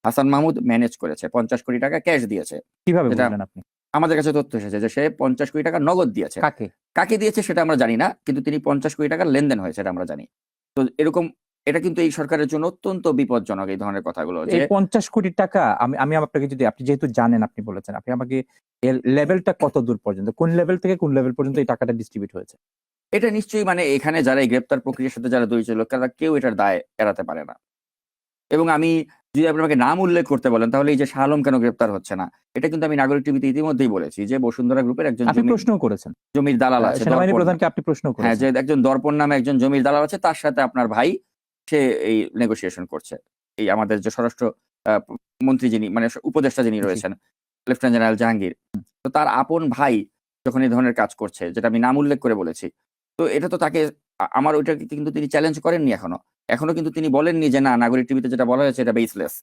Hasan Mahmud manage করেছে, 50 কোটি টাকা ক্যাশ দিয়েছে। কিভাবে যেটা বুঝলেন আপনি? আমাদের কাছে তথ্য এসেছে যে সে 50 কোটি টাকা নগদ দিয়েছে। কাকে? কাকে দিয়েছে সেটা আমরা জানি না, কিন্তু তিনি 50 কোটি টাকার লেনদেন হয়েছে এটা আমরা জানি। তো এরকম এটা কিন্তু এই সরকারের জন্য অত্যন্ত বিপজ্জনক এই ধরনের কথাগুলো যে এই 50 কোটি টাকা আমি আপনাকে যদি, আপনি যেহেতু জানেন, আপনি বলেছেন, আপনি আমাকে এর লেভেলটা কত দূর পর্যন্ত, কোন লেভেল থেকে কোন লেভেল পর্যন্ত এই টাকাটা ডিস্ট্রিবিউট হয়েছে? এটা নিশ্চয়ই মানে এখানে যারা এই গ্রেপ্তার প্রক্রিয়ার সাথে যারা জড়িত লোক তারা কেউ এটার দায় এড়াতে পারে না। এবং আমি যদি আপনি আমাকে নাম উল্লেখ করতে বলেন তাহলে এই যে শাহ আলম কেন গ্রেপ্তার হচ্ছে না? এটা কিন্তু আমি নাগরিক টিভিতে ইতিমধ্যেই বলেছি যে বসুন্ধরা গ্রুপের একজন আপনি প্রশ্নও করেছেন। জমির দালাল আছে সেনাবাহিনী দর্পণ। প্রধানকে আপনি প্রশ্ন হ্যাঁ, করেছেন। যে একজন দর্পণ নামে একজন জমির দালাল আছে তার সাথে আপনার ভাই সে এই নেগোসিয়েশন করছে। এই আমাদের যে স্বরাষ্ট্র আ মন্ত্রী যিনি মানে উপদেষ্টা যিনি জি। রয়েছেন লেফটেন্যান্ট জেনারেল জাহাঙ্গীর। তো তার আপন ভাই যখন এই ধরনের কাজ করছে যেটা আমি নাম উল্লেখ করে বলেছি। তো এটা তো তাকে আমার ওইটাকে কিন্তু তিনি চ্যালেঞ্জ করেননি এখনো। এখনো কিন্তু তিনি বলেননি যে না নাগরিক টিভিতে যেটা বলা হয়েছে এটা বেসলেস।